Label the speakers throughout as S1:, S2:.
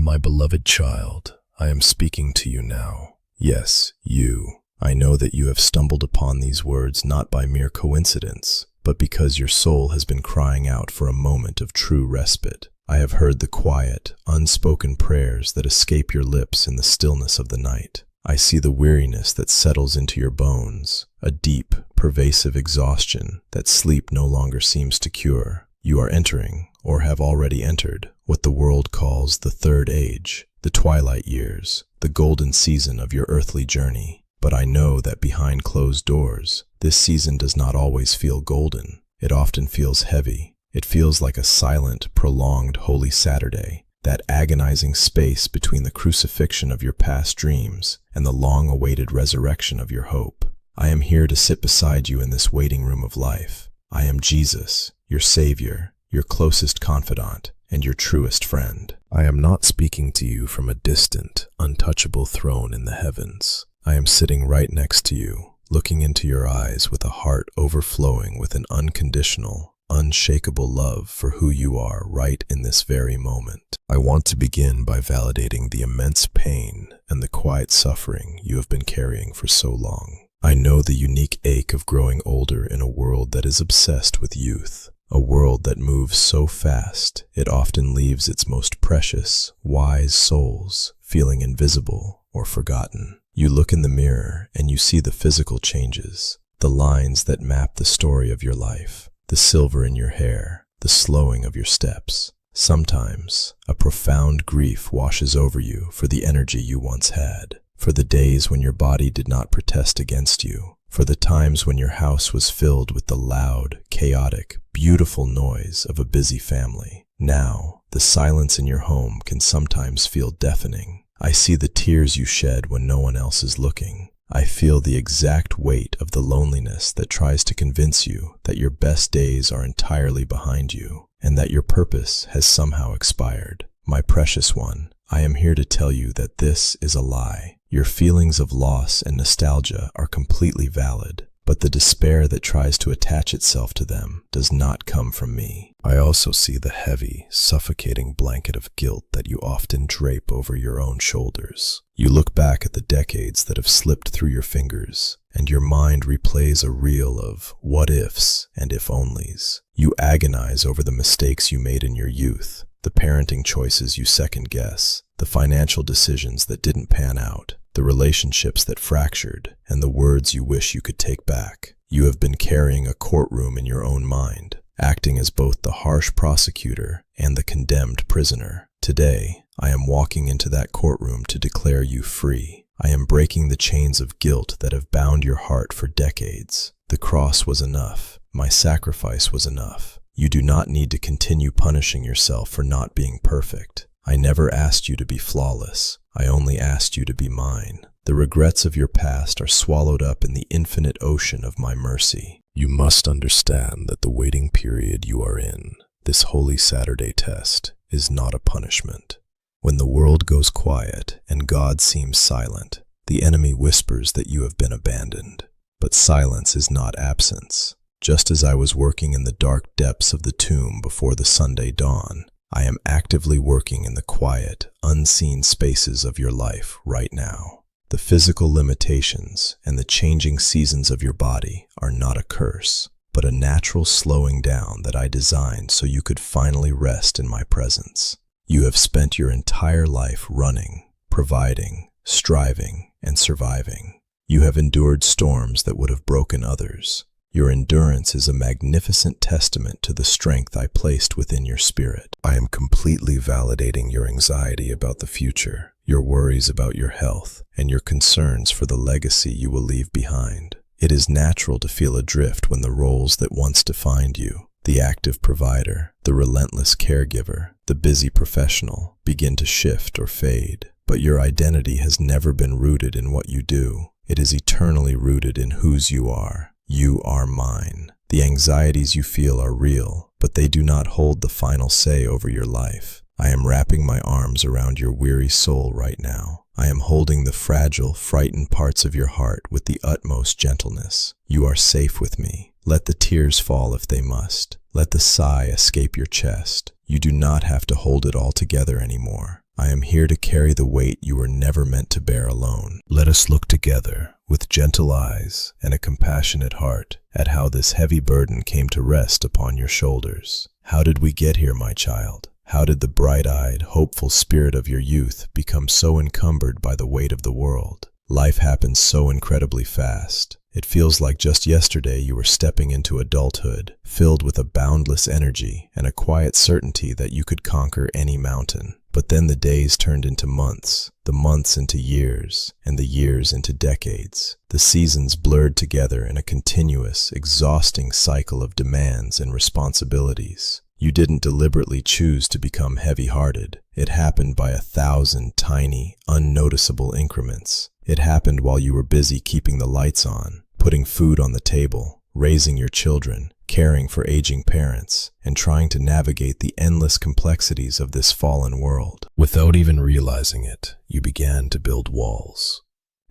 S1: My beloved child, I am speaking to you now. Yes, you. I know that you have stumbled upon these words not by mere coincidence, but because your soul has been crying out for a moment of true respite. I have heard the quiet, unspoken prayers that escape your lips in the stillness of the night. I see the weariness that settles into your bones, a deep, pervasive exhaustion that sleep no longer seems to cure. You are entering, or have already entered, what the world calls the third age, the twilight years, the golden season of your earthly journey. But I know that behind closed doors, this season does not always feel golden. It often feels heavy. It feels like a silent, prolonged Holy Saturday, that agonizing space between the crucifixion of your past dreams and the long-awaited resurrection of your hope. I am here to sit beside you in this waiting room of life. I am Jesus, your Savior, your closest confidant, and your truest friend. I am not speaking to you from a distant, untouchable throne in the heavens. I am sitting right next to you, looking into your eyes with a heart overflowing with an unconditional, unshakable love for who you are right in this very moment. I want to begin by validating the immense pain and the quiet suffering you have been carrying for so long. I know the unique ache of growing older in a world that is obsessed with youth, a world that moves so fast it often leaves its most precious, wise souls feeling invisible or forgotten. You look in the mirror and you see the physical changes, the lines that map the story of your life, the silver in your hair, the slowing of your steps. Sometimes, a profound grief washes over you for the energy you once had, for the days when your body did not protest against you, for the times when your house was filled with the loud, chaotic, beautiful noise of a busy family. Now, the silence in your home can sometimes feel deafening. I see the tears you shed when no one else is looking. I feel the exact weight of the loneliness that tries to convince you that your best days are entirely behind you, and that your purpose has somehow expired. My precious one, I am here to tell you that this is a lie. Your feelings of loss and nostalgia are completely valid, but the despair that tries to attach itself to them does not come from me. I also see the heavy, suffocating blanket of guilt that you often drape over your own shoulders. You look back at the decades that have slipped through your fingers, and your mind replays a reel of what-ifs and if-onlys. You agonize over the mistakes you made in your youth, the parenting choices you second-guess, the financial decisions that didn't pan out, the relationships that fractured, and the words you wish you could take back. You have been carrying a courtroom in your own mind, acting as both the harsh prosecutor and the condemned prisoner. Today, I am walking into that courtroom to declare you free. I am breaking the chains of guilt that have bound your heart for decades. The cross was enough. My sacrifice was enough. You do not need to continue punishing yourself for not being perfect. I never asked you to be flawless. I only asked you to be mine. The regrets of your past are swallowed up in the infinite ocean of my mercy. You must understand that the waiting period you are in, this Holy Saturday test, is not a punishment. When the world goes quiet and God seems silent, the enemy whispers that you have been abandoned. But silence is not absence. Just as I was working in the dark depths of the tomb before the Sunday dawn, I am actively working in the quiet, unseen spaces of your life right now. The physical limitations and the changing seasons of your body are not a curse, but a natural slowing down that I designed so you could finally rest in my presence. You have spent your entire life running, providing, striving, and surviving. You have endured storms that would have broken others. Your endurance is a magnificent testament to the strength I placed within your spirit. I am completely validating your anxiety about the future, your worries about your health, and your concerns for the legacy you will leave behind. It is natural to feel adrift when the roles that once defined you, the active provider, the relentless caregiver, the busy professional, begin to shift or fade. But your identity has never been rooted in what you do. It is eternally rooted in whose you are. You are mine. The anxieties you feel are real, but they do not hold the final say over your life. I am wrapping my arms around your weary soul right now. I am holding the fragile, frightened parts of your heart with the utmost gentleness. You are safe with me. Let the tears fall if they must. Let the sigh escape your chest. You do not have to hold it all together anymore. I am here to carry the weight you were never meant to bear alone. Let us look together, with gentle eyes and a compassionate heart, at how this heavy burden came to rest upon your shoulders. How did we get here, my child? How did the bright-eyed, hopeful spirit of your youth become so encumbered by the weight of the world? Life happens so incredibly fast. It feels like just yesterday you were stepping into adulthood, filled with a boundless energy and a quiet certainty that you could conquer any mountain. But then the days turned into months, the months into years, and the years into decades. The seasons blurred together in a continuous, exhausting cycle of demands and responsibilities. You didn't deliberately choose to become heavy-hearted. It happened by 1,000 tiny, unnoticeable increments. It happened while you were busy keeping the lights on, putting food on the table, raising your children, caring for aging parents, and trying to navigate the endless complexities of this fallen world. Without even realizing it, you began to build walls.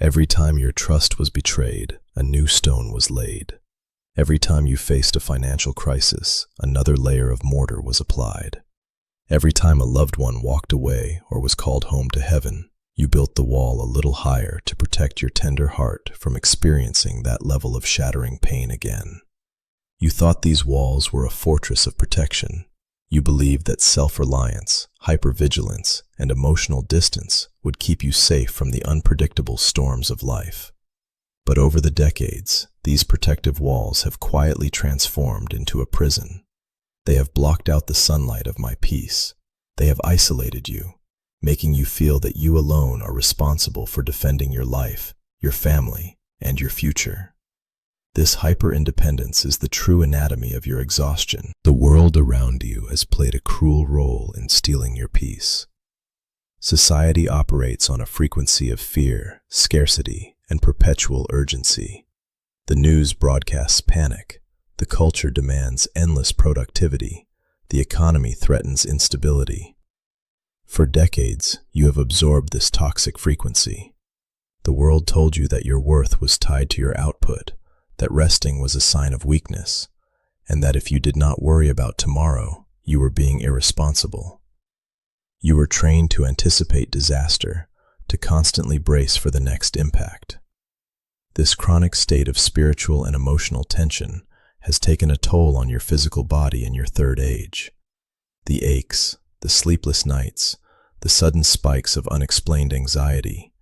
S1: Every time your trust was betrayed, a new stone was laid. Every time you faced a financial crisis, another layer of mortar was applied. Every time a loved one walked away or was called home to heaven, you built the wall a little higher to protect your tender heart from experiencing that level of shattering pain again. You thought these walls were a fortress of protection. You believed that self-reliance, hypervigilance, and emotional distance would keep you safe from the unpredictable storms of life. But over the decades, these protective walls have quietly transformed into a prison. They have blocked out the sunlight of my peace. They have isolated you, making you feel that you alone are responsible for defending your life, your family, and your future. This hyper-independence is the true anatomy of your exhaustion. The world around you has played a cruel role in stealing your peace. Society operates on a frequency of fear, scarcity, and perpetual urgency. The news broadcasts panic. The culture demands endless productivity. The economy threatens instability. For decades, you have absorbed this toxic frequency. The world told you that your worth was tied to your output, that resting was a sign of weakness, and that if you did not worry about tomorrow, you were being irresponsible. You were trained to anticipate disaster, to constantly brace for the next impact. This chronic state of spiritual and emotional tension has taken a toll on your physical body in your third age. The aches, the sleepless nights, the sudden spikes of unexplained anxiety,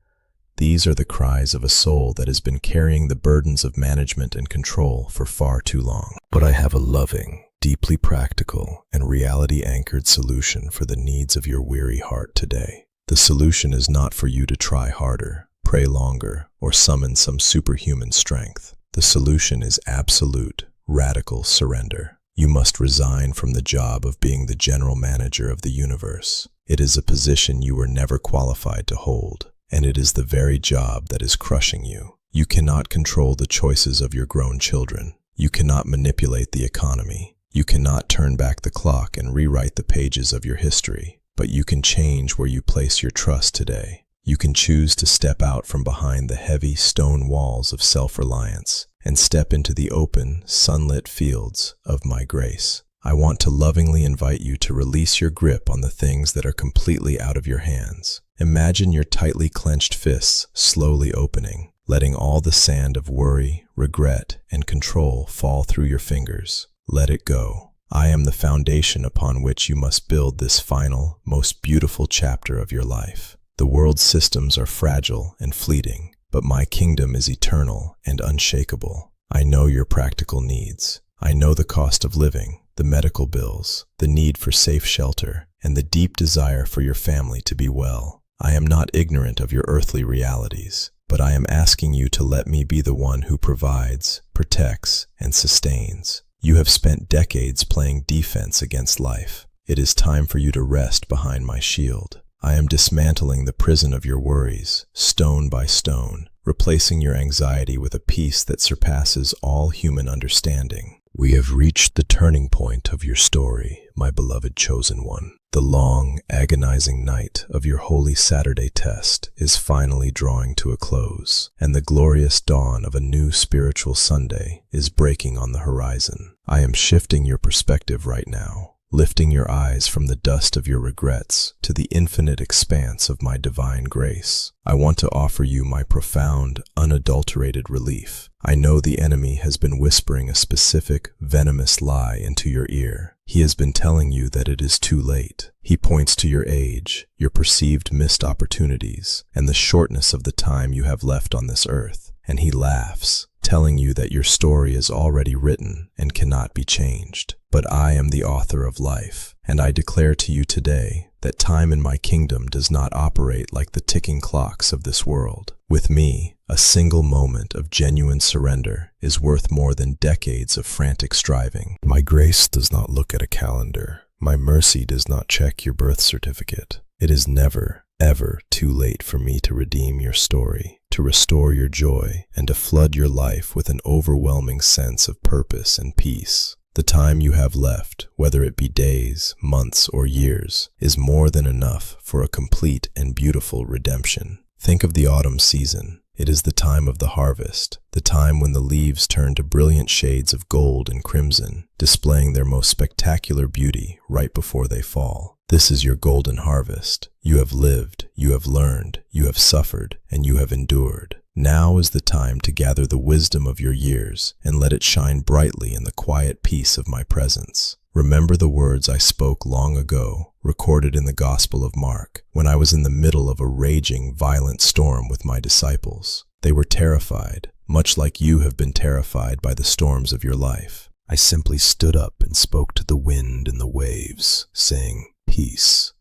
S1: these are the cries of a soul that has been carrying the burdens of management and control for far too long. But I have a loving, deeply practical, and reality-anchored solution for the needs of your weary heart today. The solution is not for you to try harder, pray longer, or summon some superhuman strength. The solution is absolute, radical surrender. You must resign from the job of being the general manager of the universe. It is a position you were never qualified to hold, and it is the very job that is crushing you. You cannot control the choices of your grown children. You cannot manipulate the economy. You cannot turn back the clock and rewrite the pages of your history, but you can change where you place your trust today. You can choose to step out from behind the heavy stone walls of self-reliance and step into the open, sunlit fields of my grace. I want to lovingly invite you to release your grip on the things that are completely out of your hands. Imagine your tightly clenched fists slowly opening, letting all the sand of worry, regret, and control fall through your fingers. Let it go. I am the foundation upon which you must build this final, most beautiful chapter of your life. The world's systems are fragile and fleeting, but my kingdom is eternal and unshakable. I know your practical needs. I know the cost of living, the medical bills, the need for safe shelter, and the deep desire for your family to be well. I am not ignorant of your earthly realities, but I am asking you to let me be the one who provides, protects, and sustains. You have spent decades playing defense against life. It is time for you to rest behind my shield. I am dismantling the prison of your worries, stone by stone, replacing your anxiety with a peace that surpasses all human understanding. We have reached the turning point of your story, my beloved chosen one. The long, agonizing night of your holy Saturday test is finally drawing to a close, and the glorious dawn of a new spiritual Sunday is breaking on the horizon. I am shifting your perspective right now. lifting your eyes from the dust of your regrets to the infinite expanse of my divine grace. I want to offer you my profound, unadulterated relief. I know the enemy has been whispering a specific, venomous lie into your ear. He has been telling you that it is too late. He points to your age, your perceived missed opportunities, and the shortness of the time you have left on this earth. And he laughs, telling you that your story is already written and cannot be changed. But I am the author of life, and I declare to you today that time in my kingdom does not operate like the ticking clocks of this world. With me, a single moment of genuine surrender is worth more than decades of frantic striving. My grace does not look at a calendar. My mercy does not check your birth certificate. It is never, ever too late for me to redeem your story, to restore your joy, and to flood your life with an overwhelming sense of purpose and peace. The time you have left, whether it be days, months, or years, is more than enough for a complete and beautiful redemption. Think of the autumn season. It is the time of the harvest, the time when the leaves turn to brilliant shades of gold and crimson, displaying their most spectacular beauty right before they fall. This is your golden harvest. You have lived, you have learned, you have suffered, and you have endured. Now is the time to gather the wisdom of your years and let it shine brightly in the quiet peace of my presence. Remember the words I spoke long ago, recorded in the Gospel of Mark, when I was in the middle of a raging, violent storm with my disciples. They were terrified, much like you have been terrified by the storms of your life. I simply stood up and spoke to the wind and the waves, saying, "Peace,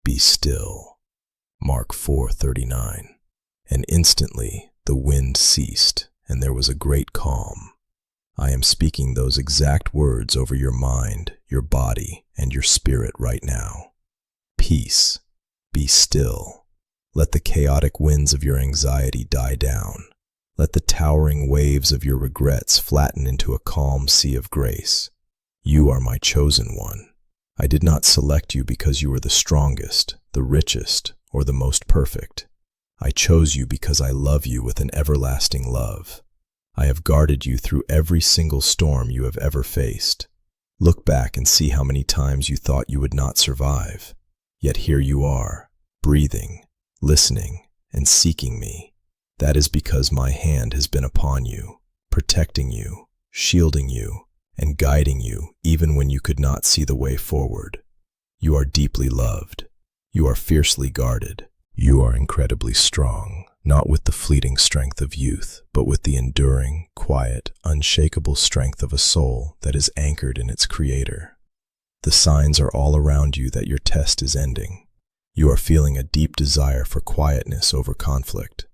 S1: be still." Mark 4:39. And instantly the wind ceased, and there was a great calm. I am speaking those exact words over your mind, your body, and your spirit right now. Peace, be still. Let the chaotic winds of your anxiety die down. Let the towering waves of your regrets flatten into a calm sea of grace. You are my chosen one. I did not select you because you were the strongest, the richest, or the most perfect. I chose you because I love you with an everlasting love. I have guarded you through every single storm you have ever faced. Look back and see how many times you thought you would not survive. Yet here you are, breathing, listening, and seeking me. That is because my hand has been upon you, protecting you, shielding you, and guiding you even when you could not see the way forward. You are deeply loved. You are fiercely guarded. You are incredibly strong, not with the fleeting strength of youth, but with the enduring, quiet, unshakable strength of a soul that is anchored in its Creator. The signs are all around you that your test is ending. You are feeling a deep desire for quietness over conflict.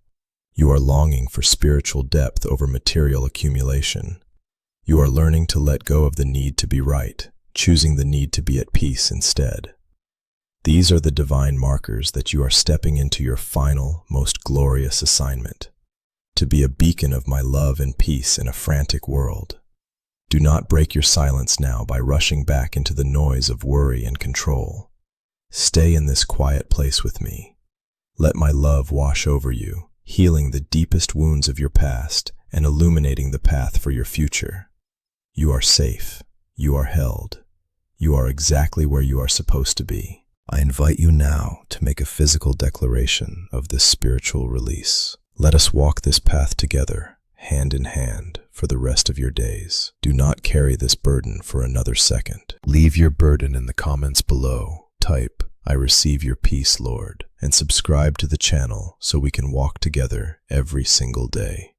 S1: You are longing for spiritual depth over material accumulation. You are learning to let go of the need to be right, choosing the need to be at peace instead. These are the divine markers that you are stepping into your final, most glorious assignment, to be a beacon of my love and peace in a frantic world. Do not break your silence now by rushing back into the noise of worry and control. Stay in this quiet place with me. Let my love wash over you, healing the deepest wounds of your past and illuminating the path for your future. You are safe. You are held. You are exactly where you are supposed to be. I invite you now to make a physical declaration of this spiritual release. Let us walk this path together, hand in hand, for the rest of your days. Do not carry this burden for another second. Leave your burden in the comments below. Type, "I receive your peace, Lord," and subscribe to the channel so we can walk together every single day.